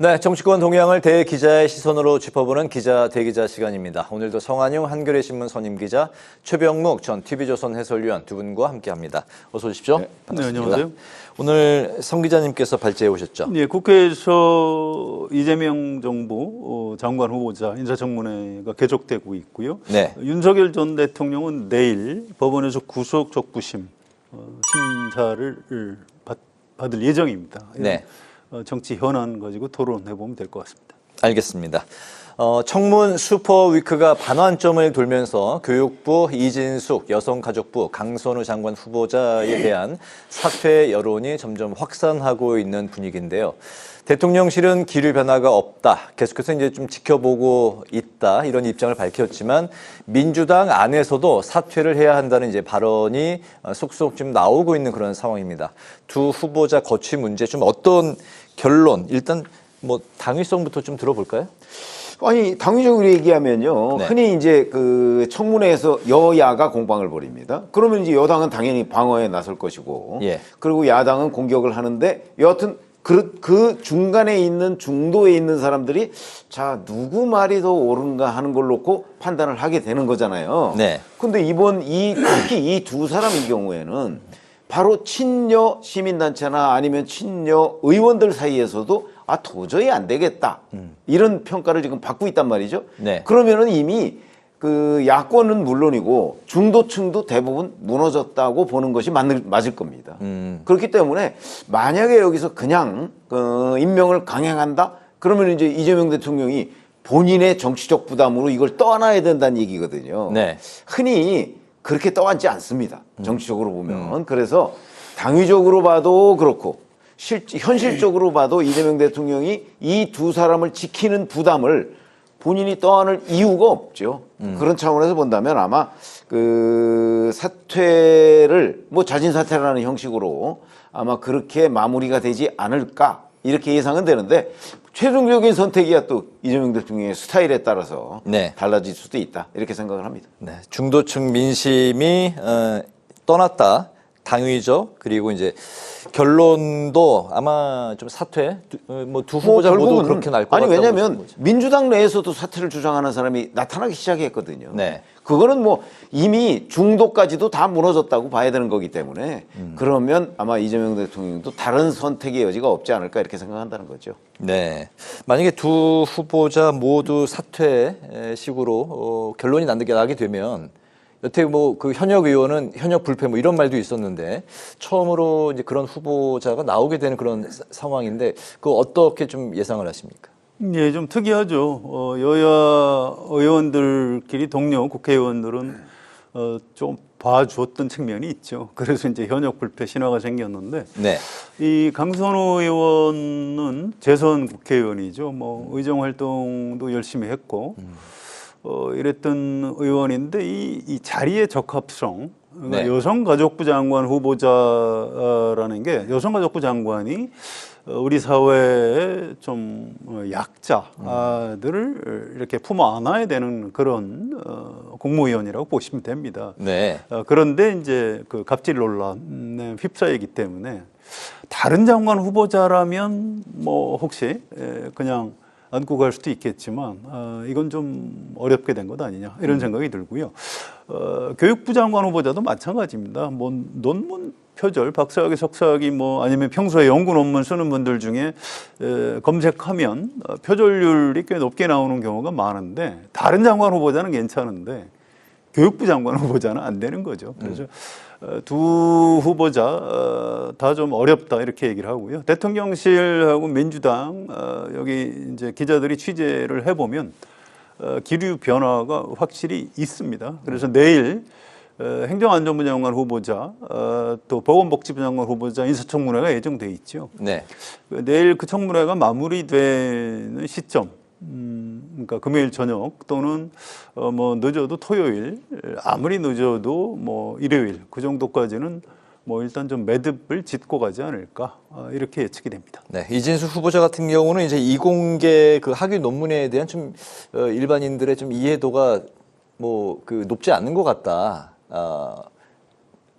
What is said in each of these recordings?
네, 정치권 동향을 대기자의 시선으로 짚어보는 기자 대기자 시간입니다. 오늘도 성한용 한겨레 신문 선임 기자, 최병묵 전 TV조선 해설위원 두 분과 함께합니다. 어서 오십시오. 네, 반갑습니다. 안녕하세요. 오늘 성 기자님께서 발제해 오셨죠? 네, 국회에서 이재명 정부 장관 후보자 인사청문회가 계속되고 있고요. 네. 윤석열 전 대통령은 내일 법원에서 구속 적부심 심사를 받을 예정입니다. 네. 정치 현안 가지고 토론해 보면 될 것 같습니다. 알겠습니다. 청문 슈퍼위크가 반환점을 돌면서 교육부 이진숙, 여성가족부 강선우 장관 후보자에 대한 사퇴 여론이 점점 확산하고 있는 분위기인데요. 대통령실은 기류 변화가 없다. 계속해서 이제 좀 지켜보고 있다. 이런 입장을 밝혔지만 민주당 안에서도 사퇴를 해야 한다는 이제 발언이 속속 좀 나오고 있는 그런 상황입니다. 두 후보자 거취 문제 좀 어떤 결론, 일단 뭐 당위성부터 좀 들어볼까요? 아니, 당위적으로 얘기하면요. 네. 흔히 이제 그 청문회에서 여야가 공방을 벌입니다. 그러면 이제 여당은 당연히 방어에 나설 것이고, 예. 그리고 야당은 공격을 하는데, 여하튼 그 중간에 있는 중도에 있는 사람들이 자, 누구 말이 더 옳은가 하는 걸 놓고 판단을 하게 되는 거잖아요. 네. 근데 특히 이 두 사람의 경우에는 바로 친여 시민단체나 아니면 친여 의원들 사이에서도 도저히 안 되겠다. 이런 평가를 지금 받고 있단 말이죠. 네. 그러면은 이미 그 야권은 물론이고 중도층도 대부분 무너졌다고 보는 것이 맞을 겁니다. 그렇기 때문에 만약에 여기서 그냥 임명을 강행한다? 그러면 이제 이재명 대통령이 본인의 정치적 부담으로 이걸 떠나야 된다는 얘기거든요. 네. 흔히 그렇게 떠안지 않습니다. 정치적으로 보면. 그래서 당위적으로 봐도 그렇고 현실적으로 봐도 이재명 대통령이 이 두 사람을 지키는 부담을 본인이 떠안을 이유가 없죠. 그런 차원에서 본다면 아마 그 사퇴를 뭐 자진 사퇴라는 형식으로 아마 그렇게 마무리가 되지 않을까 이렇게 예상은 되는데 최종적인 선택이야 또 이재명 대통령의 스타일에 따라서 네. 달라질 수도 있다 이렇게 생각을 합니다. 네, 중도층 민심이 떠났다. 당위적 그리고 이제 결론도 아마 좀 사퇴 뭐 두 후보자 모두 그렇게 날 것 같다고. 아니 왜냐하면 민주당 내에서도 사퇴를 주장하는 사람이 나타나기 시작했거든요. 네. 그거는 뭐 이미 중도까지도 다 무너졌다고 봐야 되는 거기 때문에 그러면 아마 이재명 대통령도 다른 선택의 여지가 없지 않을까 이렇게 생각한다는 거죠. 네. 만약에 두 후보자 모두 사퇴식으로 결론이 나게 되면 여태 뭐 그 현역 의원은 현역 불패 뭐 이런 말도 있었는데 처음으로 이제 그런 후보자가 나오게 되는 그런 상황인데 그거 어떻게 좀 예상을 하십니까? 예, 좀 특이하죠. 여야 의원들끼리 동료 국회의원들은 좀 봐줬던 측면이 있죠. 그래서 이제 현역 불패 신화가 생겼는데, 네. 이 강선우 의원은 재선 국회의원이죠. 뭐 의정 활동도 열심히 했고, 이랬던 의원인데 이 자리의 적합성, 그러니까 네. 여성가족부 장관 후보자라는 게 여성가족부 장관이 우리 사회의 좀 약자들을 이렇게 품어 안아야 되는 그런 공무위원이라고 보시면 됩니다. 네. 그런데 이제 그 갑질 논란에 휩싸이기 때문에 다른 장관 후보자라면 뭐 혹시 그냥 안고 갈 수도 있겠지만 이건 좀 어렵게 된 것 아니냐 이런 생각이 들고요. 교육부 장관 후보자도 마찬가지입니다. 뭐 논문 표절, 박사학위, 석사학위 뭐 아니면 평소에 연구 논문 쓰는 분들 중에 검색하면 표절률이 꽤 높게 나오는 경우가 많은데 다른 장관 후보자는 괜찮은데 교육부 장관 후보자는 안 되는 거죠. 그래서 두 후보자 다 좀 어렵다 이렇게 얘기를 하고요. 대통령실하고 민주당 여기 이제 기자들이 취재를 해보면 기류 변화가 확실히 있습니다. 그래서 내일 행정안전부 장관 후보자 또 보건복지부 장관 후보자 인사청문회가 예정돼 있죠. 네. 내일 그 청문회가 마무리되는 시점. 그러니까 금요일 저녁 또는 뭐 늦어도 토요일, 아무리 늦어도 뭐 일요일 그 정도까지는 뭐 일단 좀 매듭을 짓고 가지 않을까 이렇게 예측이 됩니다. 네, 이진수 후보자 같은 경우는 이제 이공계 그 학위 논문에 대한 좀 일반인들의 좀 이해도가 뭐 그 높지 않은 것 같다.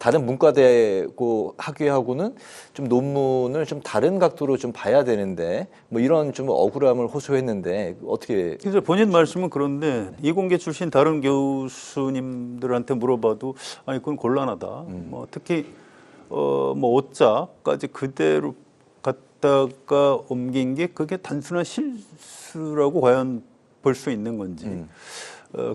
다른 문과대고 학위하고는 좀 논문을 좀 다른 각도로 좀 봐야 되는데 뭐 이런 좀 억울함을 호소했는데 어떻게? 그래서 본인 말씀은 그런데 이공계 출신 다른 교수님들한테 물어봐도 아니 그건 곤란하다. 뭐 특히 뭐 5자까지 그대로 갔다가 옮긴 게 그게 단순한 실수라고 과연 볼 수 있는 건지.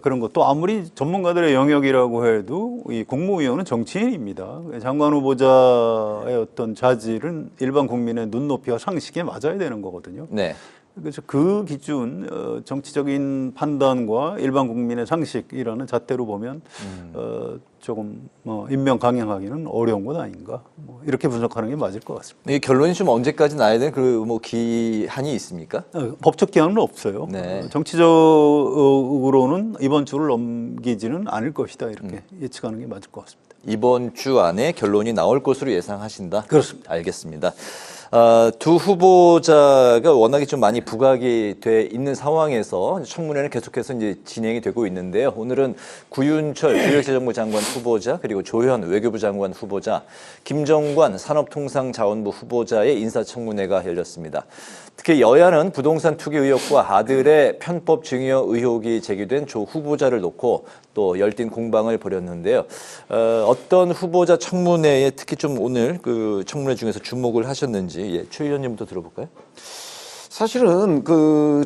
그런 것도 아무리 전문가들의 영역이라고 해도 이 국무위원은 정치인입니다. 장관 후보자의 어떤 자질은 일반 국민의 눈높이와 상식에 맞아야 되는 거거든요. 네. 그래서 그 기준 정치적인 판단과 일반 국민의 상식이라는 잣대로 보면 조금 임명 강행하기는 어려운 것 아닌가 뭐 이렇게 분석하는 게 맞을 것 같습니다. 이 결론이 좀 언제까지 나야 되는 그 뭐 기한이 있습니까? 법적 기한은 없어요. 네. 정치적으로는 이번 주를 넘기지는 않을 것이다 이렇게 예측하는 게 맞을 것 같습니다. 이번 주 안에 결론이 나올 것으로 예상하신다. 그렇습니다. 알겠습니다. 두 후보자가 워낙에 좀 많이 부각이 돼 있는 상황에서 청문회는 계속해서 이제 진행이 되고 있는데요. 오늘은 구윤철 기획재정부 장관 후보자 그리고 조현 외교부 장관 후보자, 김정관 산업통상자원부 후보자의 인사청문회가 열렸습니다. 특히 여야는 부동산 투기 의혹과 아들의 편법 증여 의혹이 제기된 조 후보자를 놓고 또 열띤 공방을 벌였는데요. 어떤 후보자 청문회에 특히 좀 오늘 그 청문회 중에서 주목을 하셨는지 최 의원님부터 들어볼까요? 사실은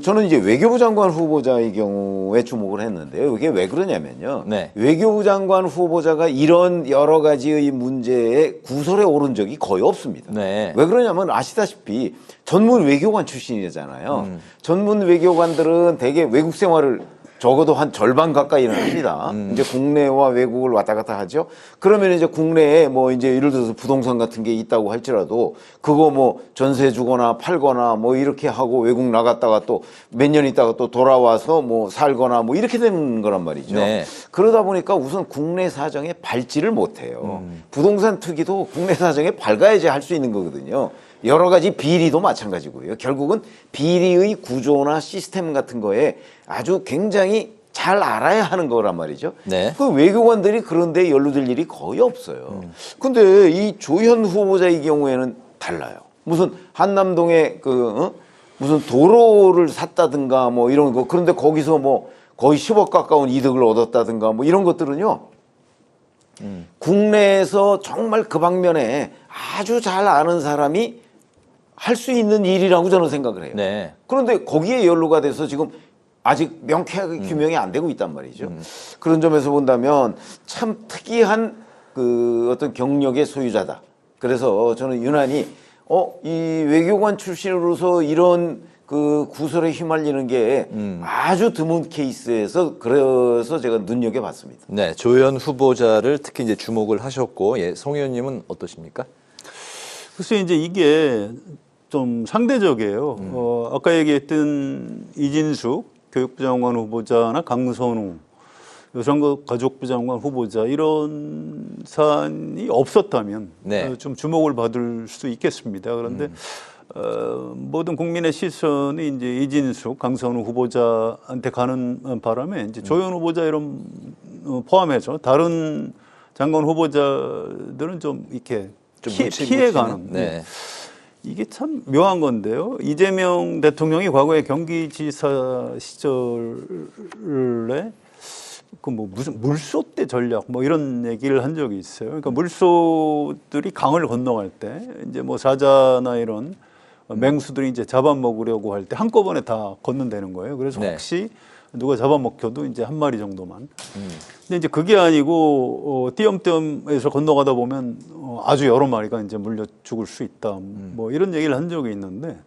저는 이제 외교부 장관 후보자의 경우에 주목을 했는데요. 이게 왜 그러냐면요. 네. 외교부 장관 후보자가 이런 여러 가지의 문제에 구설에 오른 적이 거의 없습니다. 네. 왜 그러냐면 아시다시피 전문 외교관 출신이잖아요. 전문 외교관들은 대개 외국 생활을 적어도 한 절반 가까이는 합니다. 이제 국내와 외국을 왔다 갔다 하죠. 그러면 이제 국내에 뭐 이제 예를 들어서 부동산 같은 게 있다고 할지라도 그거 뭐 전세 주거나 팔거나 뭐 이렇게 하고 외국 나갔다가 또 몇 년 있다가 또 돌아와서 뭐 살거나 뭐 이렇게 되는 거란 말이죠. 네. 그러다 보니까 우선 국내 사정에 밟지를 못해요. 부동산 투기도 국내 사정에 밟아야지 할 수 있는 거거든요. 여러 가지 비리도 마찬가지고요. 결국은 비리의 구조나 시스템 같은 거에 아주 굉장히 잘 알아야 하는 거란 말이죠. 네. 그 외교관들이 그런데 연루될 일이 거의 없어요. 근데 이 조현 후보자의 경우에는 달라요. 무슨 한남동에 무슨 도로를 샀다든가 뭐 이런 거. 그런데 거기서 뭐 거의 10억 가까운 이득을 얻었다든가 뭐 이런 것들은요. 국내에서 정말 그 방면에 아주 잘 아는 사람이 할 수 있는 일이라고 저는 생각을 해요. 네. 그런데 거기에 연루가 돼서 지금 아직 명쾌하게 규명이 안 되고 있단 말이죠. 그런 점에서 본다면 참 특이한 어떤 경력의 소유자다. 그래서 저는 유난히 이 외교관 출신으로서 이런 구설에 휘말리는 게 아주 드문 케이스에서 그래서 제가 눈여겨봤습니다. 네, 조현 후보자를 특히 이제 주목을 하셨고, 송 의원님은 어떠십니까? 글쎄 이제 이게 좀 상대적이에요. 아까 얘기했던 이진숙 교육부 장관 후보자나 강선우 여성가족부 장관 후보자 이런 사안이 없었다면 네. 좀 주목을 받을 수 있겠습니다. 그런데 모든 국민의 시선이 이제 이진숙, 강선우 후보자한테 가는 바람에 이제 조현 후보자 이런 포함해서 다른 장관 후보자들은 좀 이렇게 피해가는. 네. 이게 참 묘한 건데요. 이재명 대통령이 과거에 경기지사 시절에 무슨 물소대 전략 뭐 이런 얘기를 한 적이 있어요. 그러니까 물소들이 강을 건너갈 때 이제 뭐 사자나 이런 맹수들이 이제 잡아먹으려고 할 때 한꺼번에 다 건넌다는 거예요. 그래서 네. 혹시 누가 잡아먹혀도 이제 한 마리 정도만. 근데 이제 그게 아니고 띄엄띄엄에서 건너가다 보면 아주 여러 마리가 이제 물려 죽을 수 있다. 뭐 이런 얘기를 한 적이 있는데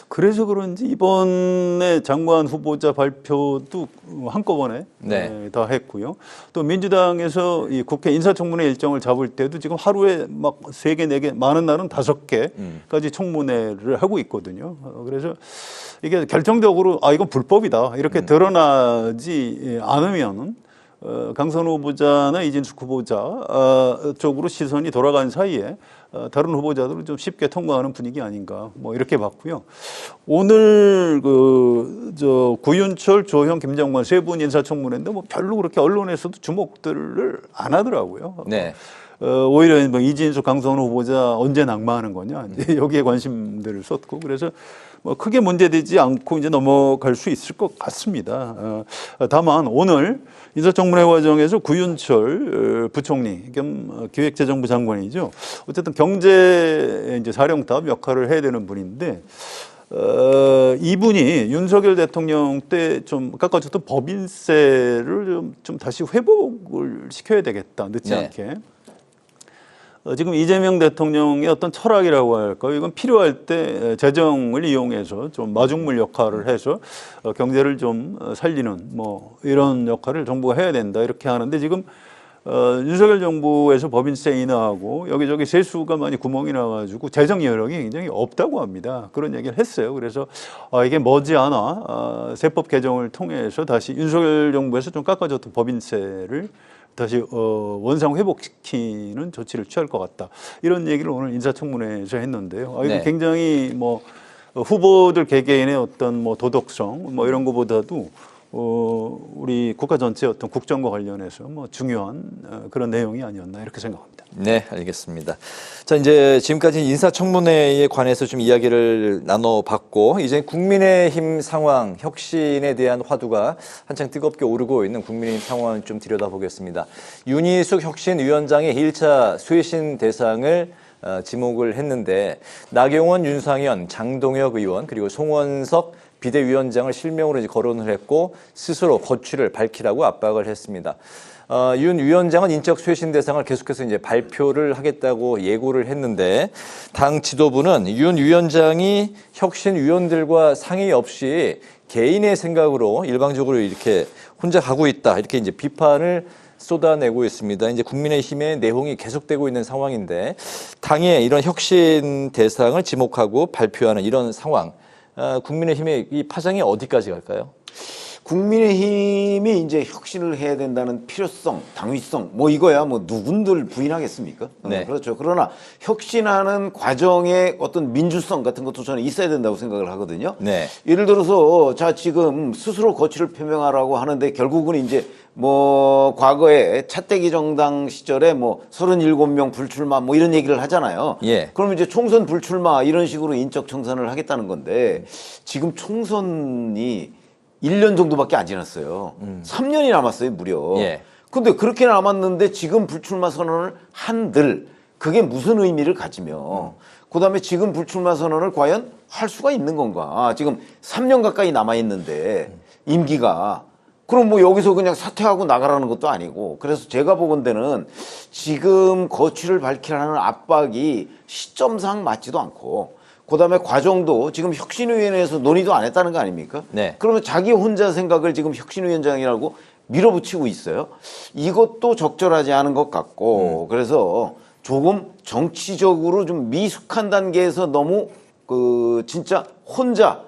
그래서 그런지 이번에 장관 후보자 발표도 한꺼번에 네. 다 했고요. 또 민주당에서 이 국회 인사청문회 일정을 잡을 때도 지금 하루에 막 3개, 4개, 많은 날은 5개까지 청문회를 하고 있거든요. 그래서 이게 결정적으로 이건 불법이다 이렇게 드러나지 않으면은 강선우 후보자나 이진숙 후보자 쪽으로 시선이 돌아간 사이에 다른 후보자들은 좀 쉽게 통과하는 분위기 아닌가 뭐 이렇게 봤고요. 오늘 구윤철, 조현, 김정관 세 분 인사청문회인데 뭐 별로 그렇게 언론에서도 주목들을 안 하더라고요. 네. 오히려 뭐 이진수, 강선우 후보자 언제 낙마하는 거냐 이제 여기에 관심들을 쏟고 그래서 뭐 크게 문제되지 않고 이제 넘어갈 수 있을 것 같습니다. 다만 오늘 인사청문회 과정에서 구윤철 부총리 겸 기획재정부 장관이죠. 어쨌든 경제 이제 사령탑 역할을 해야 되는 분인데. 이분이 윤석열 대통령 때 좀 깎아줬던 법인세를 좀 다시 회복을 시켜야 되겠다. 늦지 네. 않게. 지금 이재명 대통령의 어떤 철학이라고 할까요? 이건 필요할 때 재정을 이용해서 좀 마중물 역할을 해서 경제를 좀 살리는 뭐 이런 역할을 정부가 해야 된다. 이렇게 하는데 지금 윤석열 정부에서 법인세 인하하고 여기저기 세수가 많이 구멍이 나가지고 재정 여력이 굉장히 없다고 합니다. 그런 얘기를 했어요. 그래서 이게 머지않아 세법 개정을 통해서 다시 윤석열 정부에서 좀 깎아줬던 법인세를 다시 원상 회복시키는 조치를 취할 것 같다. 이런 얘기를 오늘 인사청문회에서 했는데요. 이거 네. 굉장히 뭐 후보들 개개인의 어떤 뭐 도덕성 뭐 이런 것보다도 우리 국가 전체의 어떤 국정과 관련해서 뭐 중요한 그런 내용이 아니었나 이렇게 생각합니다. 네, 알겠습니다. 자, 이제 지금까지 인사청문회에 관해서 좀 이야기를 나눠봤고, 이제 국민의힘 상황, 혁신에 대한 화두가 한창 뜨겁게 오르고 있는 국민의힘 상황을 좀 들여다보겠습니다. 윤희숙 혁신위원장의 1차 쇄신 대상을 지목을 했는데, 나경원, 윤상현, 장동혁 의원, 그리고 송원석 비대위원장을 실명으로 이제 거론을 했고 스스로 거취를 밝히라고 압박을 했습니다. 윤 위원장은 인적 쇄신 대상을 계속해서 이제 발표를 하겠다고 예고를 했는데 당 지도부는 윤 위원장이 혁신 위원들과 상의 없이 개인의 생각으로 일방적으로 이렇게 혼자 가고 있다 이렇게 이제 비판을 쏟아내고 있습니다. 이제 국민의힘의 내홍이 계속되고 있는 상황인데 당의 이런 혁신 대상을 지목하고 발표하는 이런 상황. 국민의힘의 이 파장이 어디까지 갈까요? 국민의힘이 이제 혁신을 해야 된다는 필요성, 당위성, 뭐 이거야 뭐 누군들 부인하겠습니까? 네. 그렇죠. 그러나 혁신하는 과정에 어떤 민주성 같은 것도 저는 있어야 된다고 생각을 하거든요. 네. 예를 들어서 자 지금 스스로 거취를 표명하라고 하는데 결국은 이제 뭐 과거에 차떼기 정당 시절에 뭐 37명 불출마 뭐 이런 얘기를 하잖아요. 예. 그러면 이제 총선 불출마 이런 식으로 인적 청산을 하겠다는 건데 지금 총선이 1년 정도밖에 안 지났어요. 3년이 남았어요, 무려. 예. 근데 그렇게 남았는데 지금 불출마 선언을 한들 그게 무슨 의미를 가지며 그다음에 지금 불출마 선언을 과연 할 수가 있는 건가? 지금 3년 가까이 남아 있는데 임기가 그럼 뭐 여기서 그냥 사퇴하고 나가라는 것도 아니고 그래서 제가 보건대는 지금 거취를 밝히라는 압박이 시점상 맞지도 않고 그다음에 과정도 지금 혁신위원회에서 논의도 안 했다는 거 아닙니까? 네. 그러면 자기 혼자 생각을 지금 혁신위원장이라고 밀어붙이고 있어요. 이것도 적절하지 않은 것 같고 그래서 조금 정치적으로 좀 미숙한 단계에서 너무 진짜 혼자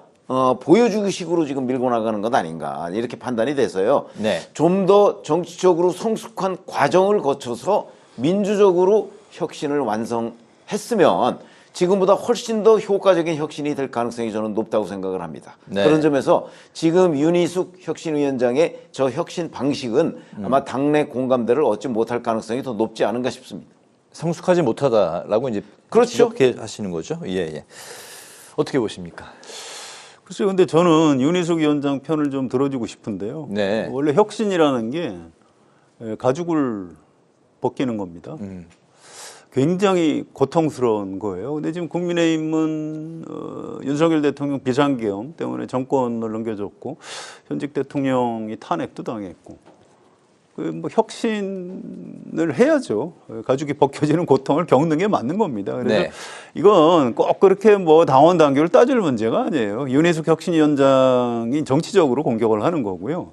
보여주기 식으로 지금 밀고 나가는 것 아닌가 이렇게 판단이 돼서요. 네. 좀 더 정치적으로 성숙한 과정을 거쳐서 민주적으로 혁신을 완성했으면 지금보다 훨씬 더 효과적인 혁신이 될 가능성이 저는 높다고 생각을 합니다. 네. 그런 점에서 지금 윤희숙 혁신위원장의 저 혁신 방식은 아마 당내 공감대를 얻지 못할 가능성이 더 높지 않은가 싶습니다. 성숙하지 못하다라고 이제 그렇죠. 이렇게 하시는 거죠. 예, 예. 어떻게 보십니까? 글쎄요, 근데 저는 윤희숙 위원장 편을 좀 들어주고 싶은데요. 네. 원래 혁신이라는 게 가죽을 벗기는 겁니다. 굉장히 고통스러운 거예요. 근데 지금 국민의힘은 윤석열 대통령 비상계엄 때문에 정권을 넘겨줬고 현직 대통령이 탄핵도 당했고 뭐 혁신을 해야죠. 가죽이 벗겨지는 고통을 겪는 게 맞는 겁니다. 그래서 네. 이건 꼭 그렇게 뭐 당원 당규를 따질 문제가 아니에요. 윤희숙 혁신위원장이 정치적으로 공격을 하는 거고요.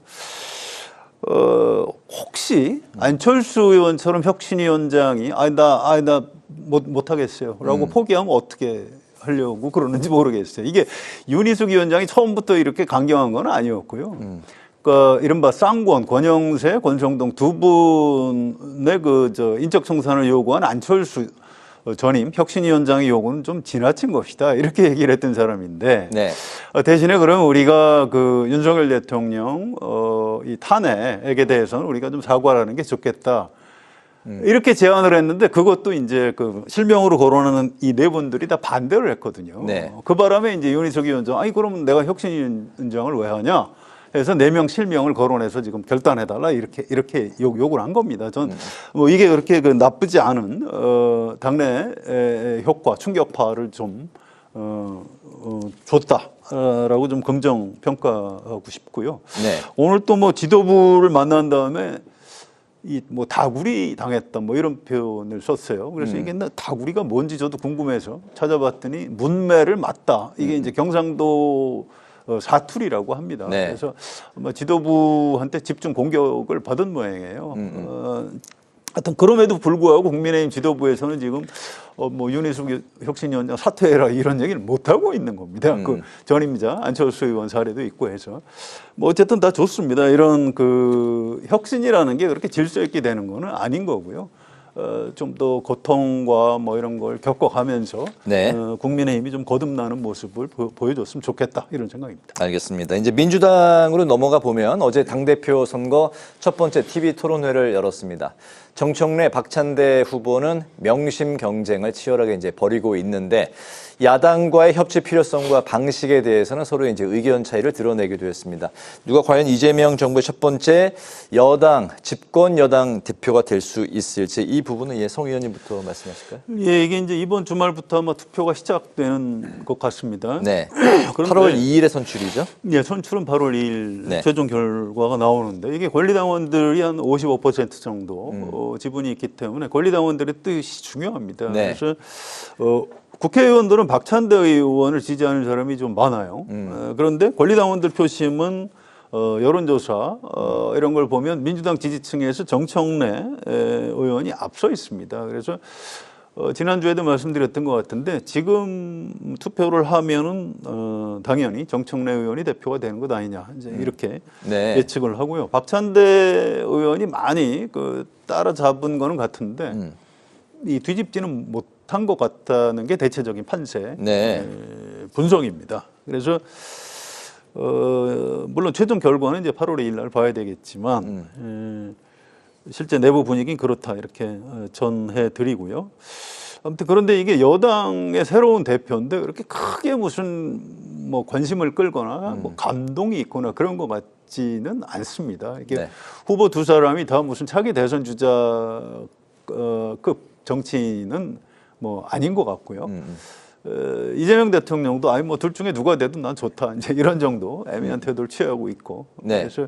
혹시 안철수 의원처럼 혁신위원장이 나 못하겠어요.라고 포기하면 어떻게 하려고 그러는지 모르겠어요. 이게 윤희숙 위원장이 처음부터 이렇게 강경한 건 아니었고요. 그러니까 이른바 쌍권, 권영세, 권성동 두 분의 인적 청산을 요구한 안철수 전임 혁신위원장의 요구는 좀 지나친 것이다. 이렇게 얘기를 했던 사람인데 네. 대신에 그러면 우리가 윤석열 대통령 이 탄핵에 대해서는 우리가 좀 사과하는 게 좋겠다. 이렇게 제안을 했는데 그것도 이제 그 실명으로 거론하는 이 네 분들이 다 반대를 했거든요. 네. 그 바람에 이제 윤희석 위원장, 아니 그러면 내가 혁신위원장을 왜 하냐? 해서 4명 실명을 거론해서 지금 결단해달라 이렇게 욕을 한 겁니다. 전 뭐 이게 그렇게 그 나쁘지 않은 당내 효과 충격파를 좀 줬다라고 좀 긍정 평가하고 싶고요. 네. 오늘 또 뭐 지도부를 만난 다음에 이 뭐 다구리 당했다 뭐 이런 표현을 썼어요. 그래서 이게 다구리가 뭔지 저도 궁금해서 찾아봤더니 문매를 맞다. 이게 이제 경상도 사투리라고 합니다. 네. 그래서 아마 지도부한테 집중 공격을 받은 모양이에요. 하여튼 그럼에도 불구하고 국민의힘 지도부에서는 지금 뭐 윤희숙 혁신위원장 사퇴해라 이런 얘기를 못 하고 있는 겁니다. 그 전임자 안철수 의원 사례도 있고 해서 뭐 어쨌든 다 좋습니다. 이런 그 혁신이라는 게 그렇게 질서 있게 되는 거는 아닌 거고요. 좀 더 고통과 뭐 이런 걸 겪어가면서 네. 국민의힘이 좀 거듭나는 모습을 보여줬으면 좋겠다 이런 생각입니다. 알겠습니다. 이제 민주당으로 넘어가 보면 어제 당대표 선거 첫 번째 TV 토론회를 열었습니다. 정청래, 박찬대 후보는 명심 경쟁을 치열하게 이제 벌이고 있는데 야당과의 협치 필요성과 방식에 대해서는 서로 이제 의견 차이를 드러내기도 했습니다. 누가 과연 이재명 정부의 첫 번째 여당, 집권 여당 대표가 될 수 있을지 이 부분은 송 의원님부터 말씀하실까요? 예, 이게 이제 이번 주말부터 아마 투표가 시작되는 것 같습니다. 네. 그런데 8월 2일에 선출이죠? 예, 선출은 8월 2일 네. 최종 결과가 나오는데 이게 권리당원들이 한 55% 정도 지분이 있기 때문에 권리당원들의 뜻이 중요합니다. 네. 그래서 국회의원들은 박찬대 의원을 지지하는 사람이 좀 많아요. 그런데 권리당원들 표심은 여론조사 이런 걸 보면 민주당 지지층에서 정청래 의원이 앞서 있습니다. 그래서 지난주에도 말씀드렸던 것 같은데 지금 투표를 하면은 당연히 정청래 의원이 대표가 되는 것 아니냐 이제 이렇게 네. 예측을 하고요. 박찬대 의원이 많이 그 따라잡은 거는 같은데 이 뒤집지는 못한 것 같다는 게 대체적인 판세 네. 분석입니다. 그래서 물론 최종 결과는 이제 8월 2일 날 봐야 되겠지만 실제 내부 분위기는 그렇다 이렇게 전해 드리고요. 아무튼 그런데 이게 여당의 새로운 대표인데 그렇게 크게 무슨 뭐 관심을 끌거나 뭐 감동이 있거나 그런 것 같지는 않습니다. 이게 네. 후보 두 사람이 다 무슨 차기 대선 주자급 정치인은 뭐 아닌 것 같고요. 이재명 대통령도 아니 뭐 둘 중에 누가 돼도 난 좋다 이제 이런 정도 애매한 태도를 취하고 있고 네. 그래서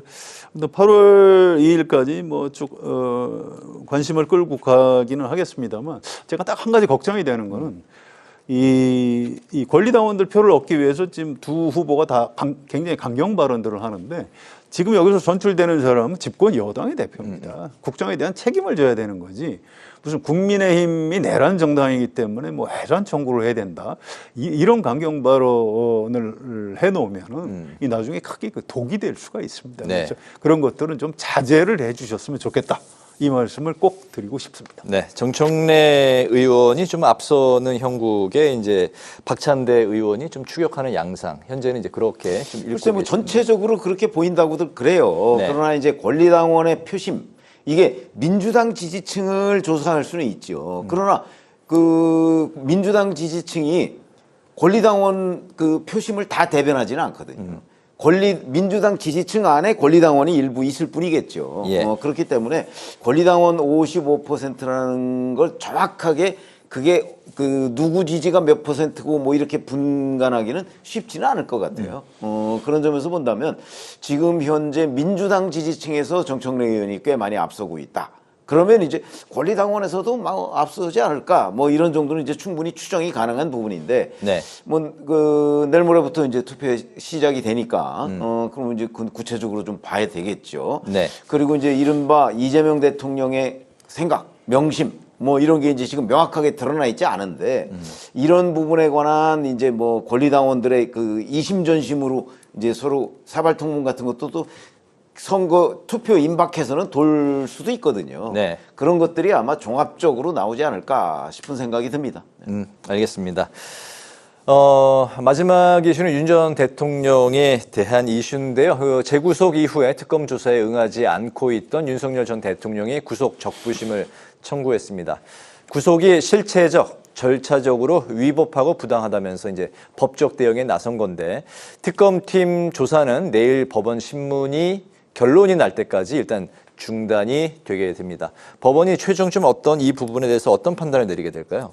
8월 2일까지 뭐 쭉 관심을 끌고 가기는 하겠습니다만 제가 딱 한 가지 걱정이 되는 거는 이 권리당원들 표를 얻기 위해서 지금 두 후보가 다 굉장히 강경 발언들을 하는데 지금 여기서 선출되는 사람은 집권 여당의 대표입니다. 국정에 대한 책임을 져야 되는 거지. 무슨 국민의힘이 내란 정당이기 때문에 뭐 해산 청구를 해야 된다. 이런 강경 발언을 해놓으면은 이 나중에 크게 그 독이 될 수가 있습니다. 네. 그래서 그런 것들은 좀 자제를 해주셨으면 좋겠다. 이 말씀을 꼭 드리고 싶습니다. 네, 정청래 의원이 좀 앞서는 형국에 이제 박찬대 의원이 좀 추격하는 양상. 현재는 이제 그렇게 좀 읽고 글쎄 뭐 계십니다. 전체적으로 그렇게 보인다고들 그래요. 네. 그러나 이제 권리당원의 표심 이게 민주당 지지층을 조사할 수는 있죠. 그러나 그 민주당 지지층이 권리당원 그 표심을 다 대변하지는 않거든요. 민주당 지지층 안에 권리당원이 일부 있을 뿐이겠죠. 예. 그렇기 때문에 권리당원 55%라는 걸 정확하게 그게 그 누구 지지가 몇 %고 뭐 이렇게 분간하기는 쉽지는 않을 것 같아요. 그런 점에서 본다면 지금 현재 민주당 지지층에서 정청래 의원이 꽤 많이 앞서고 있다. 그러면 이제 권리당원에서도 막 앞서지 않을까 뭐 이런 정도는 이제 충분히 추정이 가능한 부분인데 네. 뭐 그 내일 모레부터 이제 투표 시작이 되니까 그럼 이제 구체적으로 좀 봐야 되겠죠. 네. 그리고 이제 이른바 이재명 대통령의 생각, 명심 뭐 이런 게 이제 지금 명확하게 드러나 있지 않은데 이런 부분에 관한 이제 뭐 권리당원들의 그 이심전심으로 이제 서로 사발통문 같은 것도 또 선거 투표 임박해서는 돌 수도 있거든요. 네. 그런 것들이 아마 종합적으로 나오지 않을까 싶은 생각이 듭니다. 알겠습니다. 마지막 이슈는 윤 전 대통령에 대한 이슈인데요. 그 재구속 이후에 특검 조사에 응하지 않고 있던 윤석열 전 대통령이 구속 적부심을 청구했습니다. 구속이 실체적, 절차적으로 위법하고 부당하다면서 이제 법적 대응에 나선 건데 특검팀 조사는 내일 법원 심문이 결론이 날 때까지 일단 중단이 되게 됩니다. 법원이 최종적으로 이 부분에 대해서 어떤 판단을 내리게 될까요?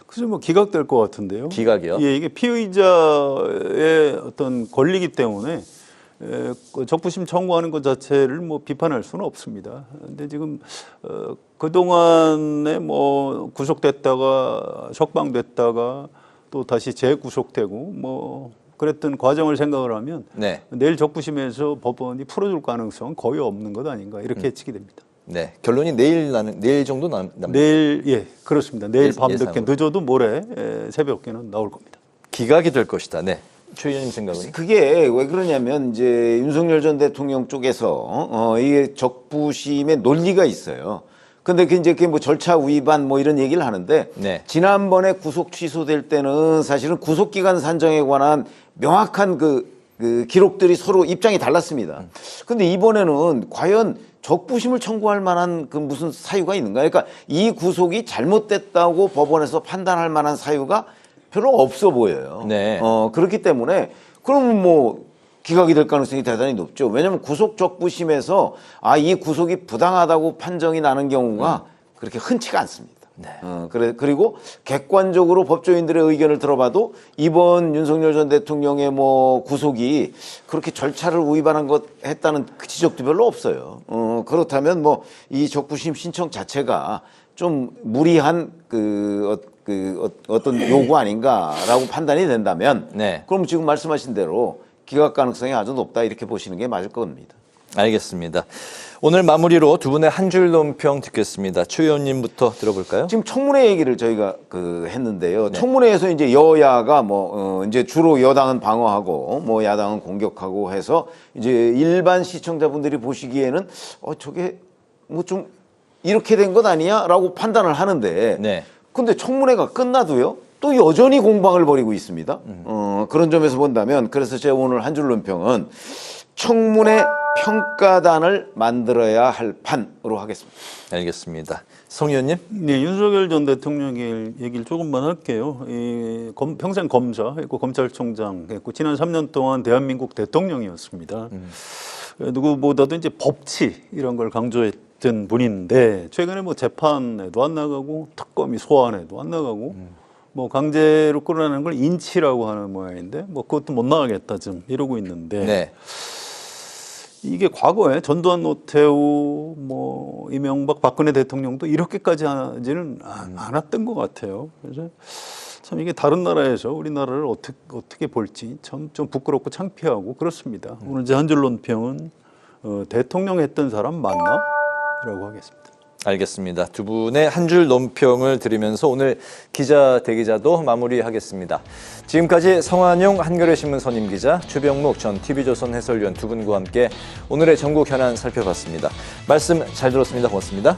그래서 뭐 기각될 것 같은데요. 기각이요? 예, 이게 피의자의 어떤 권리이기 때문에 그 적부심 청구하는 것 자체를 뭐 비판할 수는 없습니다. 근데 지금 그 동안에 뭐 구속됐다가 석방됐다가 또 다시 재구속되고 뭐 그랬던 과정을 생각을 하면 네. 내일 적부심에서 법원이 풀어줄 가능성은 거의 없는 것 아닌가 이렇게 예측이 됩니다. 네, 결론이 내일 정도 남습니다. 내일 예 그렇습니다. 내일 밤늦게 예상으로. 늦어도 모레 새벽에는 나올 겁니다. 기각이 될 것이다. 네. 최 의원님 생각은? 그게 왜 그러냐면 이제 윤석열 전 대통령 쪽에서 이게 적부심의 논리가 있어요. 근데 그게 뭐 절차 위반 뭐 이런 얘기를 하는데 네. 지난번에 구속 취소될 때는 사실은 구속 기간 산정에 관한 명확한 그 기록들이 서로 입장이 달랐습니다. 근데 이번에는 과연 적부심을 청구할 만한 그 무슨 사유가 있는가? 그러니까 이 구속이 잘못됐다고 법원에서 판단할 만한 사유가 별로 없어 보여요. 네. 그렇기 때문에 그러면 뭐 기각이 될 가능성이 대단히 높죠. 왜냐하면 구속 적부심에서 이 구속이 부당하다고 판정이 나는 경우가 그렇게 흔치가 않습니다. 네. 그리고 객관적으로 법조인들의 의견을 들어봐도 이번 윤석열 전 대통령의 뭐 구속이 그렇게 절차를 위반한 것 했다는 그 지적도 별로 없어요. 그렇다면 뭐 이 적부심 신청 자체가 좀 무리한 어떤 요구 아닌가라고 판단이 된다면 네. 그럼 지금 말씀하신 대로 기각 가능성이 아주 높다 이렇게 보시는 게 맞을 겁니다. 알겠습니다. 오늘 마무리로 두 분의 한 줄 논평 듣겠습니다. 최 의원님부터 들어볼까요? 지금 청문회 얘기를 저희가 했는데요. 청문회에서 이제 여야가 이제 주로 여당은 방어하고 뭐 야당은 공격하고 해서 이제 일반 시청자분들이 보시기에는 저게 뭐 좀 이렇게 된 것 아니야라고 판단을 하는데 네. 근데 청문회가 끝나도요. 또 여전히 공방을 벌이고 있습니다. 그런 점에서 본다면 그래서 제가 오늘 한 줄 논평은 청문회 평가단을 만들어야 할 판으로 하겠습니다. 알겠습니다. 송 의원님? 네, 윤석열 전 대통령 얘기를 조금만 할게요. 평생 검사 했고 검찰총장 했고 지난 3년 동안 대한민국 대통령이었습니다. 누구보다도 이제 법치 이런 걸 강조했던 분인데 최근에 뭐 재판에도 안 나가고 특검이 소환에도 안 나가고 뭐 강제로 끌어내는 걸 인치라고 하는 모양인데 뭐 그것도 못 나가겠다 좀 이러고 있는데 네. 이게 과거에 전두환 노태우 뭐 이명박 박근혜 대통령도 이렇게까지 하지는 않았던 것 같아요. 그래서 참 이게 다른 나라에서 우리나라를 어떻게 볼지 참 좀 부끄럽고 창피하고 그렇습니다. 오늘 제 한 줄 논평은 대통령 했던 사람 맞나? 라고 하겠습니다. 알겠습니다. 두 분의 한 줄 논평을 들으면서 오늘 기자 대기자도 마무리하겠습니다. 지금까지 성환용 한겨레신문 선임기자, 최병묵 전 TV조선 해설위원 두 분과 함께 오늘의 전국 현안 살펴봤습니다. 말씀 잘 들었습니다. 고맙습니다.